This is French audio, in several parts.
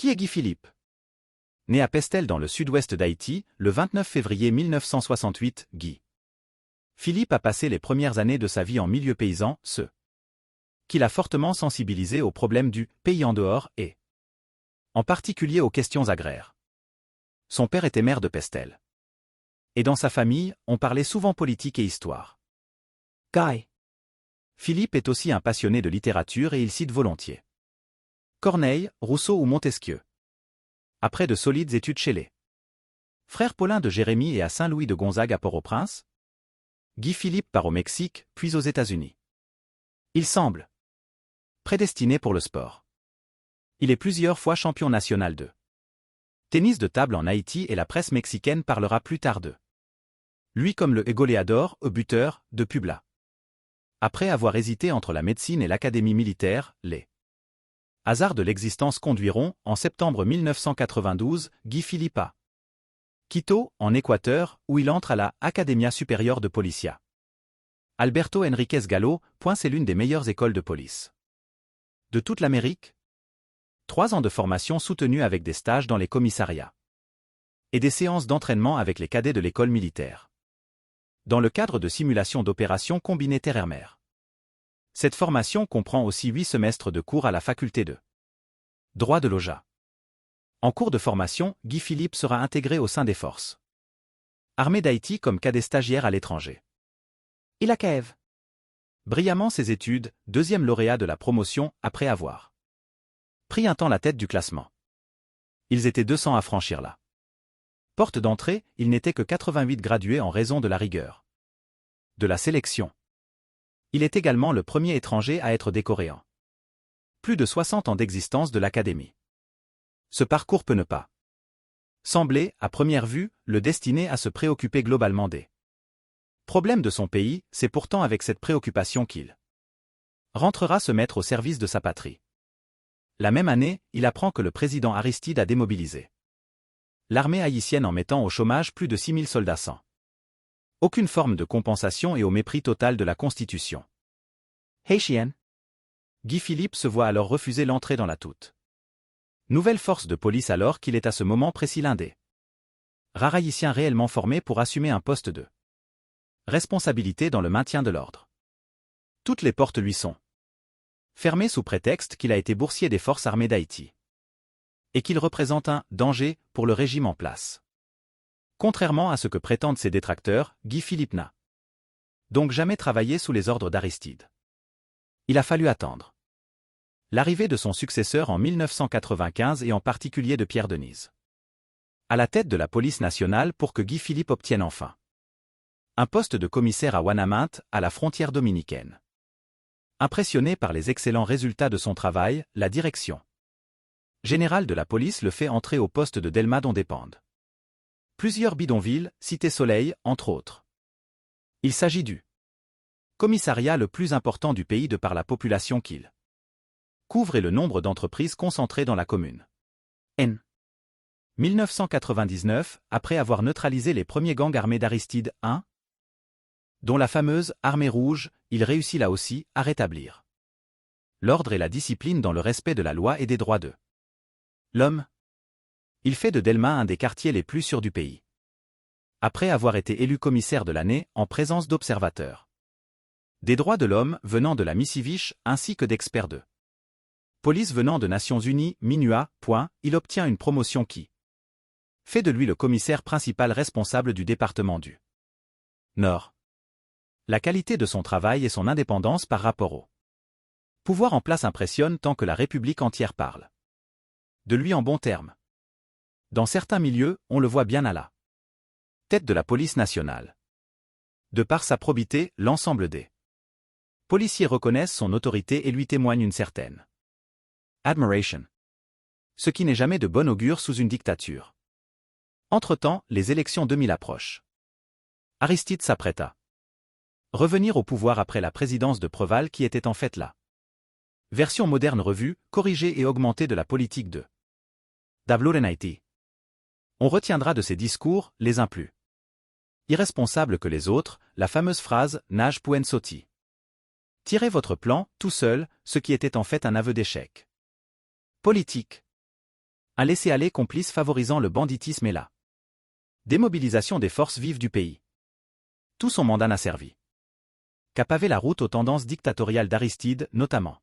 Qui est Guy Philippe? Né à Pestel dans le sud-ouest d'Haïti, le 29 février 1968, Guy Philippe a passé les premières années de sa vie en milieu paysan, ce qui l'a fortement sensibilisé aux problèmes du « pays en dehors » et en particulier aux questions agraires. Son père était maire de Pestel. Et dans sa famille, on parlait souvent politique et histoire. Guy Philippe est aussi un passionné de littérature et il cite volontiers Corneille, Rousseau ou Montesquieu. Après de solides études chez les frères Paulin de Jérémie et à Saint-Louis de Gonzague à Port-au-Prince, Guy Philippe part au Mexique, puis aux États-Unis. Il semble prédestiné pour le sport. Il est plusieurs fois champion national de tennis de table en Haïti et la presse mexicaine parlera plus tard de lui comme le goleador, buteur, de Puebla. Après avoir hésité entre la médecine et l'académie militaire, les hasards de l'existence conduiront, en septembre 1992, Guy Philippe à Quito, en Équateur, où il entre à la Academia Superior de Policia. Alberto Enriquez Gallo, c'est l'une des meilleures écoles de police de toute l'Amérique. 3 ans de formation soutenue avec des stages dans les commissariats et des séances d'entraînement avec les cadets de l'école militaire. Dans le cadre de simulations d'opérations combinées terre-mer. Cette formation comprend aussi 8 semestres de cours à la faculté de droit de l'OJA. En cours de formation, Guy Philippe sera intégré au sein des forces armées d'Haïti comme cadet stagiaire à l'étranger. Il achève brillamment ses études, 2e lauréat de la promotion après avoir pris un temps la tête du classement. Ils étaient 200 à franchir la porte d'entrée, il n'était que 88 gradués en raison de la rigueur de la sélection. Il est également le premier étranger à être décoré en plus de 60 ans d'existence de l'Académie. Ce parcours peut ne pas sembler, à première vue, le destiner à se préoccuper globalement des problèmes de son pays, c'est pourtant avec cette préoccupation qu'il rentrera se mettre au service de sa patrie. La même année, il apprend que le président Aristide a démobilisé l'armée haïtienne en mettant au chômage plus de 6000 soldats sans aucune forme de compensation et au mépris total de la Constitution haïtienne. Guy Philippe se voit alors refuser l'entrée dans la toute nouvelle force de police alors qu'il est à ce moment précis l'un des rares haïtiens réellement formés pour assumer un poste de responsabilité dans le maintien de l'ordre. Toutes les portes lui sont fermées sous prétexte qu'il a été boursier des forces armées d'Haïti et qu'il représente un danger pour le régime en place. Contrairement à ce que prétendent ses détracteurs, Guy Philippe n'a donc jamais travaillé sous les ordres d'Aristide. Il a fallu attendre l'arrivée de son successeur en 1995 et en particulier de Pierre Denise à la tête de la police nationale pour que Guy Philippe obtienne enfin un poste de commissaire à Ouanaminthe, à la frontière dominicaine. Impressionné par les excellents résultats de son travail, la direction générale de la police le fait entrer au poste de Delma dont dépendent plusieurs bidonvilles, Cité Soleil, entre autres. Il s'agit du commissariat le plus important du pays de par la population qu'il couvre et le nombre d'entreprises concentrées dans la commune. En 1999, après avoir neutralisé les premiers gangs armés d'Aristide I, dont la fameuse Armée rouge, il réussit là aussi à rétablir l'ordre et la discipline dans le respect de la loi et des droits de l'homme. Il fait de Delma un des quartiers les plus sûrs du pays. Après avoir été élu commissaire de l'année en présence d'observateurs des droits de l'homme venant de la Missivich ainsi que d'experts de police venant de Nations Unies, MINUA, il obtient une promotion qui fait de lui le commissaire principal responsable du département du Nord. La qualité de son travail et son indépendance par rapport au pouvoir en place impressionnent tant que la République entière parle de lui en bons termes. Dans certains milieux, on le voit bien à la tête de la police nationale. De par sa probité, l'ensemble des policiers reconnaissent son autorité et lui témoignent une certaine admiration. Ce qui n'est jamais de bon augure sous une dictature. Entre-temps, les élections 2000 approchent. Aristide s'apprête à revenir au pouvoir après la présidence de Preval qui était en fait la version moderne revue, corrigée et augmentée de la politique de Davlo en Haïti. On retiendra de ses discours, les uns plus irresponsables que les autres, la fameuse phrase « Nage pouen soti ». Tirez votre plan, tout seul, ce qui était en fait un aveu d'échec politique. Un laisser-aller complice favorisant le banditisme et la démobilisation des forces vives du pays. Tout son mandat n'a servi qu'à paver la route aux tendances dictatoriales d'Aristide, notamment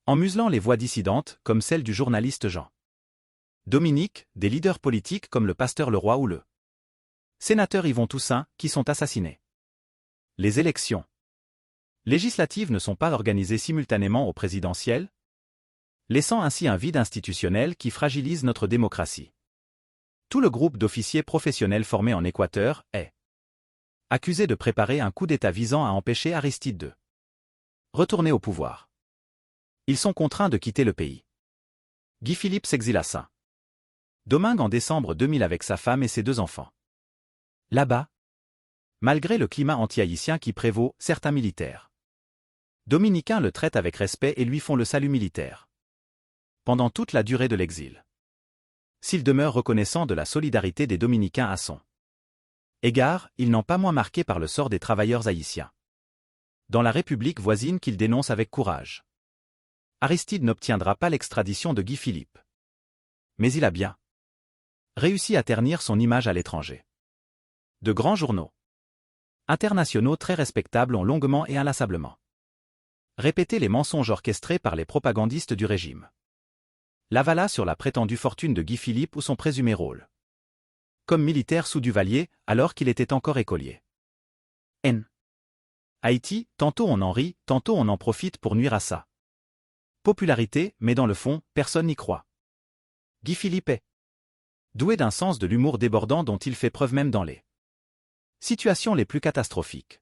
en muselant les voix dissidentes, comme celle du journaliste Jean Dominique, des leaders politiques comme le pasteur Leroy ou le sénateur Yvon Toussaint, qui sont assassinés. Les élections législatives ne sont pas organisées simultanément aux présidentielles, laissant ainsi un vide institutionnel qui fragilise notre démocratie. Tout le groupe d'officiers professionnels formés en Équateur est accusé de préparer un coup d'État visant à empêcher Aristide de retourner au pouvoir. Ils sont contraints de quitter le pays. Guy Philippe s'exile à Saint-Domingue en décembre 2000 avec sa femme et ses 2 enfants. Là-bas, malgré le climat anti-haïtien qui prévaut, certains militaires dominicains le traitent avec respect et lui font le salut militaire pendant toute la durée de l'exil. S'il demeure reconnaissant de la solidarité des Dominicains à son égard, il n'en pas moins marqué par le sort des travailleurs haïtiens dans la République voisine qu'il dénonce avec courage. Aristide n'obtiendra pas l'extradition de Guy Philippe. Mais il a bien réussi à ternir son image à l'étranger. De grands journaux internationaux très respectables ont longuement et inlassablement répété les mensonges orchestrés par les propagandistes du régime. L'avala sur la prétendue fortune de Guy Philippe ou son présumé rôle comme militaire sous Duvalier alors qu'il était encore écolier. Haïti, tantôt on en rit, tantôt on en profite pour nuire à sa popularité, mais dans le fond, personne n'y croit. Guy Philippe est doué d'un sens de l'humour débordant dont il fait preuve même dans les situations les plus catastrophiques.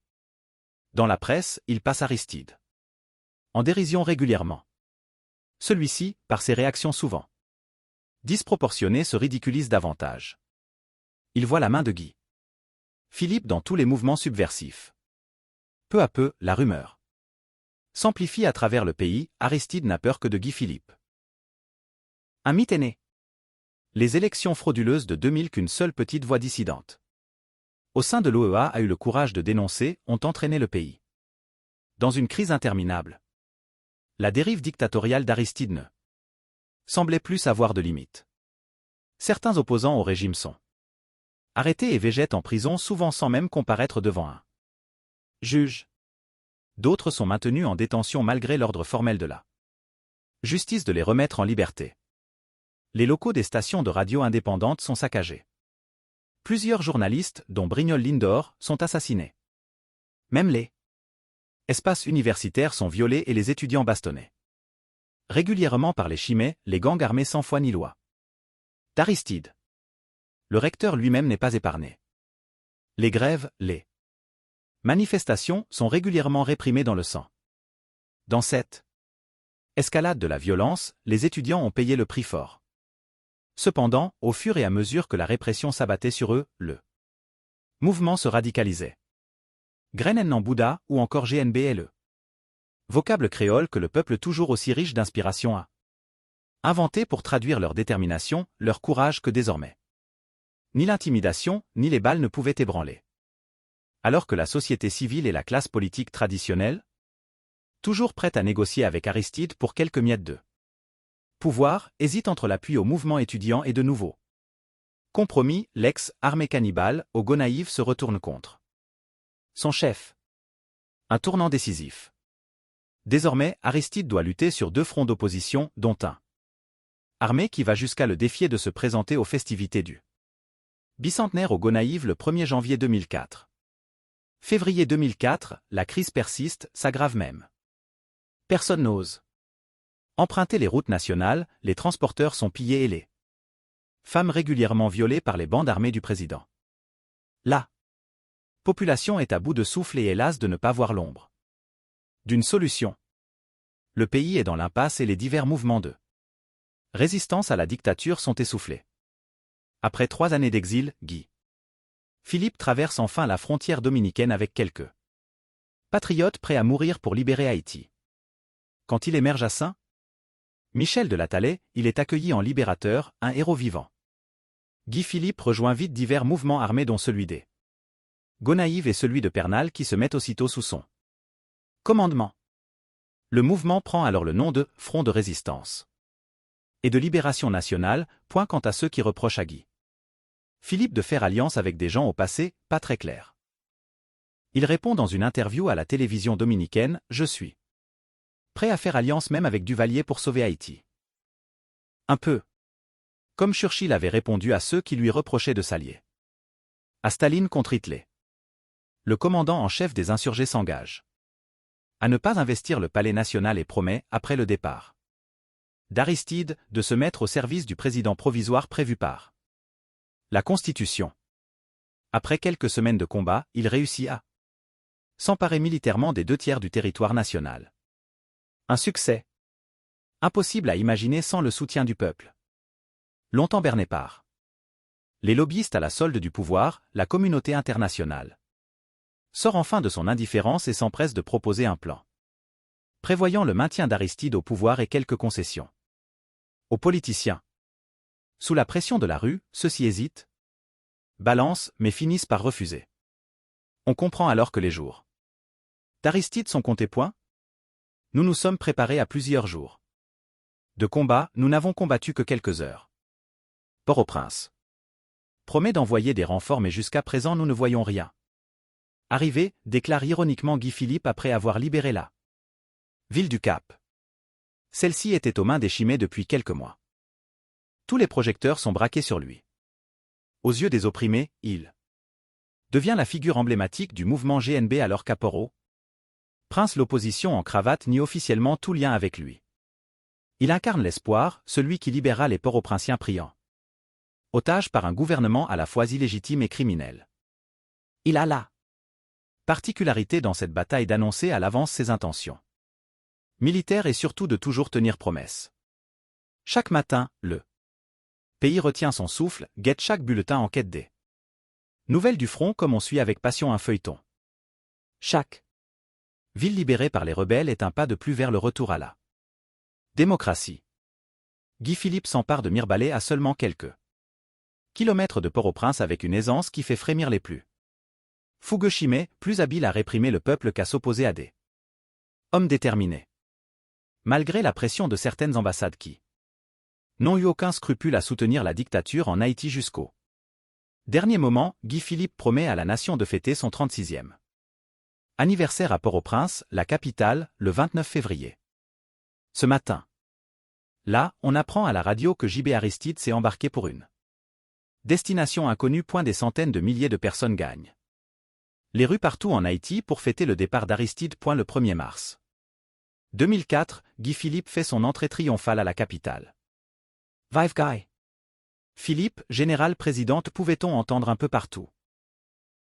Dans la presse, il passe Aristide en dérision régulièrement. Celui-ci, par ses réactions souvent disproportionnées, se ridiculise davantage. Il voit la main de Guy Philippe dans tous les mouvements subversifs. Peu à peu, la rumeur s'amplifie à travers le pays. Aristide n'a peur que de Guy Philippe. Un mythe est né. Les élections frauduleuses de 2000 qu'une seule petite voix dissidente au sein de l'OEA a eu le courage de dénoncer ont entraîné le pays dans une crise interminable. La dérive dictatoriale d'Aristide ne semblait plus avoir de limite. Certains opposants au régime sont arrêtés et végètent en prison, souvent sans même comparaître devant un juge. D'autres sont maintenus en détention malgré l'ordre formel de la justice de les remettre en liberté. Les locaux des stations de radio indépendantes sont saccagés. Plusieurs journalistes, dont Brignol Lindor, sont assassinés. Même les espaces universitaires sont violés et les étudiants bastonnés régulièrement par les chimais, les gangs armés sans foi ni loi. D'Aristide. Le recteur lui-même n'est pas épargné. Les grèves, les manifestations sont régulièrement réprimées dans le sang. Dans cette escalade de la violence, les étudiants ont payé le prix fort. Cependant, au fur et à mesure que la répression s'abattait sur eux, le mouvement se radicalisait. Grenen en Bouddha ou encore GNB est le vocable créole que le peuple toujours aussi riche d'inspiration a inventé pour traduire leur détermination, leur courage que désormais ni l'intimidation, ni les balles ne pouvaient ébranler. Alors que la société civile et la classe politique traditionnelle, toujours prête à négocier avec Aristide pour quelques miettes de pouvoir, hésite entre l'appui au mouvement étudiant et de nouveau compromis, l'ex-armée cannibale, au Gonaïve se retourne contre son chef. Un tournant décisif. Désormais, Aristide doit lutter sur 2 fronts d'opposition, dont un armé qui va jusqu'à le défier de se présenter aux festivités du bicentenaire au Gonaïve le 1er janvier 2004. Février 2004, la crise persiste, s'aggrave même. Personne n'ose emprunter les routes nationales, les transporteurs sont pillés et les femmes régulièrement violées par les bandes armées du président. La population est à bout de souffle et hélas de ne pas voir l'ombre d'une solution. Le pays est dans l'impasse et les divers mouvements de résistance à la dictature sont essoufflés. Après 3 années d'exil, Guy Philippe traverse enfin la frontière dominicaine avec quelques patriotes prêts à mourir pour libérer Haïti. Quand il émerge à Saint-Michel de la Tallée, il est accueilli en libérateur, un héros vivant. Guy Philippe rejoint vite divers mouvements armés dont celui des Gonaïves et celui de Pernal qui se met aussitôt sous son commandement. Le mouvement prend alors le nom de Front de résistance. et de Libération nationale, point quant à ceux qui reprochent à Guy Philippe de faire alliance avec des gens au passé, pas très clair. Il répond dans une interview à la télévision dominicaine « Je suis prêt à faire alliance même avec Duvalier pour sauver Haïti ». Un peu comme Churchill avait répondu à ceux qui lui reprochaient de s'allier à Staline contre Hitler. Le commandant en chef des insurgés s'engage à ne pas investir le palais national et promet, après le départ d'Aristide, de se mettre au service du président provisoire prévu par la Constitution. Après quelques semaines de combat, il réussit à s'emparer militairement des 2/3 du territoire national. Un succès impossible à imaginer sans le soutien du peuple. Longtemps berné par les lobbyistes à la solde du pouvoir, la communauté internationale sort enfin de son indifférence et s'empresse de proposer un plan prévoyant le maintien d'Aristide au pouvoir et quelques concessions aux politiciens. Sous la pression de la rue, ceux-ci hésitent, balancent, mais finissent par refuser. On comprend alors que les jours d'Aristide sont comptés point. Nous nous sommes préparés à plusieurs jours de combat, nous n'avons combattu que quelques heures. Port-au-Prince promet d'envoyer des renforts mais jusqu'à présent nous ne voyons rien arriver, déclare ironiquement Guy Philippe après avoir libéré la ville du Cap. Celle-ci était aux mains des Chimay depuis quelques mois. Tous les projecteurs sont braqués sur lui. Aux yeux des opprimés, il devient la figure emblématique du mouvement GNB alors qu'Aporo Prince l'opposition en cravate nie officiellement tout lien avec lui. Il incarne l'espoir, celui qui libérera les Port-au-Prinциens priants otages par un gouvernement à la fois illégitime et criminel. Il a la particularité dans cette bataille d'annoncer à l'avance ses intentions militaires et surtout de toujours tenir promesse. Chaque matin, le pays retient son souffle, guette chaque bulletin en quête des nouvelles du front comme on suit avec passion un feuilleton. Chaque ville libérée par les rebelles est un pas de plus vers le retour à la démocratie. Guy Philippe s'empare de Mirebalais à seulement quelques kilomètres de Port-au-Prince avec une aisance qui fait frémir les plus fougueux Chimay, plus habile à réprimer le peuple qu'à s'opposer à des hommes déterminés. Malgré la pression de certaines ambassades qui n'ont eu aucun scrupule à soutenir la dictature en Haïti jusqu'au dernier moment, Guy Philippe promet à la nation de fêter son 36e anniversaire à Port-au-Prince, la capitale, le 29 février. Ce matin, là, on apprend à la radio que JB Aristide s'est embarqué pour une destination inconnue. Des centaines de milliers de personnes gagnent les rues partout en Haïti pour fêter le départ d'Aristide. Le 1er mars 2004, Guy Philippe fait son entrée triomphale à la capitale. Vive Guy Philippe, général présidente, pouvait-on entendre un peu partout.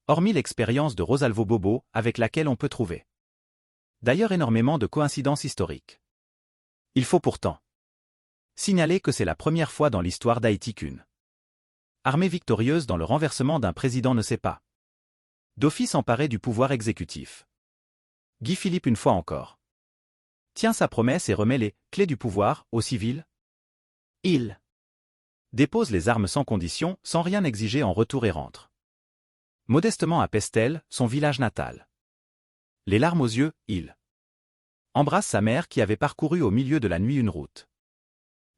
Hormis l'expérience de Rosalvo Bobo, avec laquelle on peut trouver d'ailleurs énormément de coïncidences historiques. Il faut pourtant signaler que c'est la première fois dans l'histoire d'Haïti qu'une armée victorieuse dans le renversement d'un président ne sait pas d'office emparé du pouvoir exécutif. Guy Philippe une fois encore tient sa promesse et remet les clés du pouvoir aux civils. Il dépose les armes sans condition, sans rien exiger en retour et rentre modestement à Pestel, son village natal. Les larmes aux yeux, il embrasse sa mère qui avait parcouru au milieu de la nuit une route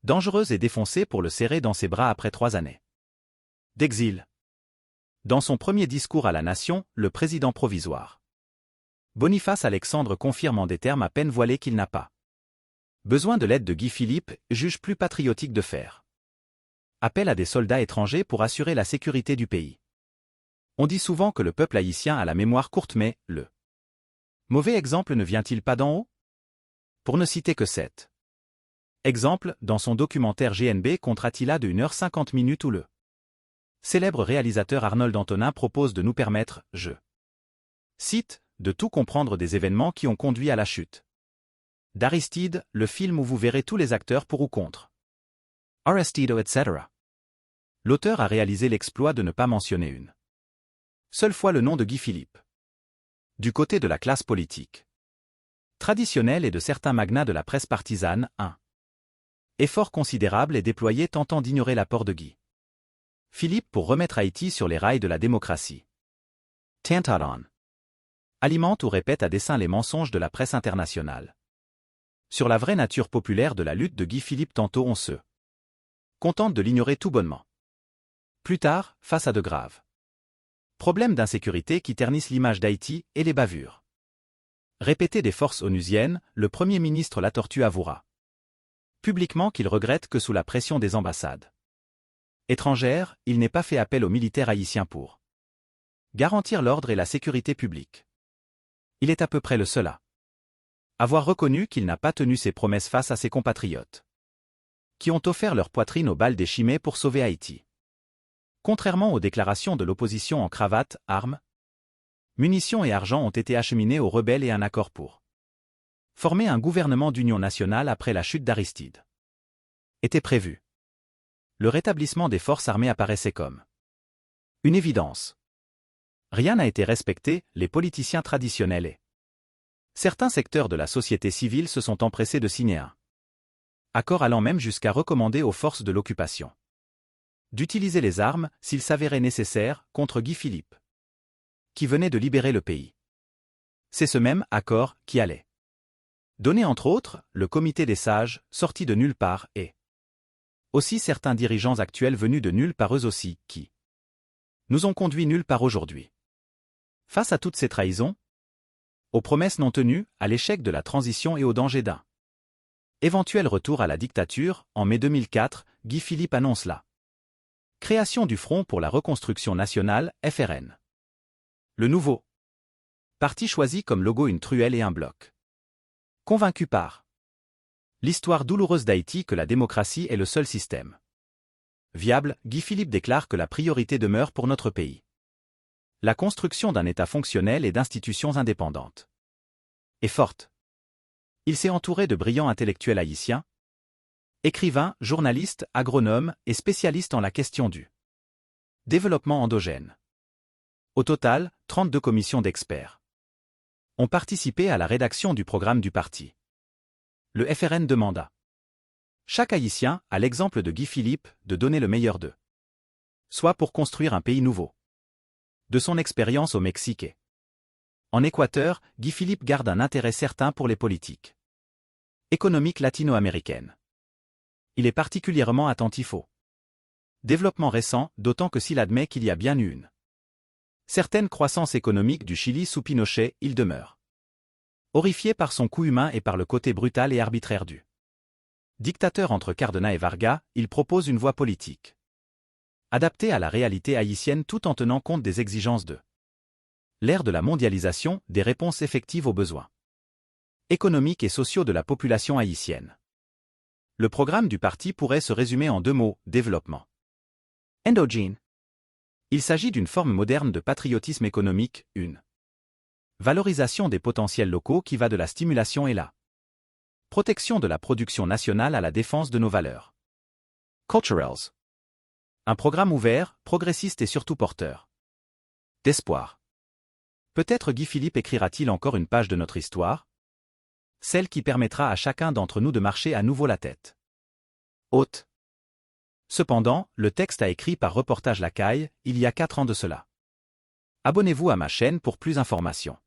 dangereuse et défoncée pour le serrer dans ses bras après 3 années d'exil. Dans son premier discours à la nation, le président provisoire Boniface Alexandre confirme en des termes à peine voilés qu'il n'a pas besoin de l'aide de Guy Philippe, juge plus patriotique de faire appel à des soldats étrangers pour assurer la sécurité du pays. On dit souvent que le peuple haïtien a la mémoire courte mais, le mauvais exemple ne vient-il pas d'en haut? Pour ne citer que 7 exemples, dans son documentaire GNB contre Attila de 1h50 où le célèbre réalisateur Arnold Antonin propose de nous permettre, je cite, de tout comprendre des événements qui ont conduit à la chute d'Aristide, le film où vous verrez tous les acteurs pour ou contre Aristido, etc. L'auteur a réalisé l'exploit de ne pas mentionner une seule fois le nom de Guy Philippe. Du côté de la classe politique traditionnelle et de certains magnats de la presse partisane, un effort considérable est déployé tentant d'ignorer l'apport de Guy Philippe pour remettre Haïti sur les rails de la démocratie. Tantadon alimente ou répète à dessein les mensonges de la presse internationale sur la vraie nature populaire de la lutte de Guy Philippe. Tantôt on se contente de l'ignorer tout bonnement. Plus tard, face à de graves problèmes d'insécurité qui ternissent l'image d'Haïti et les bavures répétées des forces onusiennes, le Premier ministre Latortue avouera publiquement qu'il regrette que sous la pression des ambassades étrangères, il n'ait pas fait appel aux militaires haïtiens pour garantir l'ordre et la sécurité publique. Il est à peu près le seul à avoir reconnu qu'il n'a pas tenu ses promesses face à ses compatriotes qui ont offert leur poitrine aux balles des Chimay pour sauver Haïti. Contrairement aux déclarations de l'opposition en cravate, armes, munitions et argent ont été acheminés aux rebelles et un accord pour former un gouvernement d'union nationale après la chute d'Aristide était prévu. Le rétablissement des forces armées apparaissait comme une évidence. Rien n'a été respecté, les politiciens traditionnels et certains secteurs de la société civile se sont empressés de signer un accord allant même jusqu'à recommander aux forces de l'occupation d'utiliser les armes, s'il s'avérait nécessaire, contre Guy Philippe, qui venait de libérer le pays. C'est ce même accord qui allait donner entre autres le comité des sages, sorti de nulle part, et aussi certains dirigeants actuels venus de nulle part eux aussi, qui nous ont conduits nulle part aujourd'hui. Face à toutes ces trahisons, aux promesses non tenues, à l'échec de la transition et au danger d'un éventuel retour à la dictature, en mai 2004, Guy Philippe annonce la création du Front pour la reconstruction nationale, FRN. Le nouveau parti choisit comme logo une truelle et un bloc. Convaincu par l'histoire douloureuse d'Haïti que la démocratie est le seul système viable, Guy Philippe déclare que la priorité demeure pour notre pays la construction d'un État fonctionnel et d'institutions indépendantes et fortes. Il s'est entouré de brillants intellectuels haïtiens, écrivains, journalistes, agronomes et spécialistes en la question du développement endogène. Au total, 32 commissions d'experts ont participé à la rédaction du programme du parti. Le FRN demanda chaque Haïtien, à l'exemple de Guy Philippe, de donner le meilleur d'eux, soit pour construire un pays nouveau. De son expérience au Mexique et en Équateur, Guy Philippe garde un intérêt certain pour les politiques économiques latino-américaines. Il est particulièrement attentif au développement récent, d'autant que s'il admet qu'il y a bien eu une certaine croissance économique du Chili sous Pinochet, il demeure horrifié par son coût humain et par le côté brutal et arbitraire du dictateur. Entre Cárdenas et Vargas, il propose une voie politique adaptée à la réalité haïtienne tout en tenant compte des exigences de l'ère de la mondialisation, des réponses effectives aux besoins économiques et sociaux de la population haïtienne. Le programme du parti pourrait se résumer en deux mots, développement endogène. Il s'agit d'une forme moderne de patriotisme économique, une valorisation des potentiels locaux qui va de la stimulation et la protection de la production nationale à la défense de nos valeurs culturelles. Un programme ouvert, progressiste et surtout porteur d'espoir. Peut-être Guy Philippe écrira-t-il encore une page de notre histoire, celle qui permettra à chacun d'entre nous de marcher à nouveau la tête haute. Cependant, le texte a écrit par Reportage Lacaille, il y a 4 ans de cela. Abonnez-vous à ma chaîne pour plus d'informations.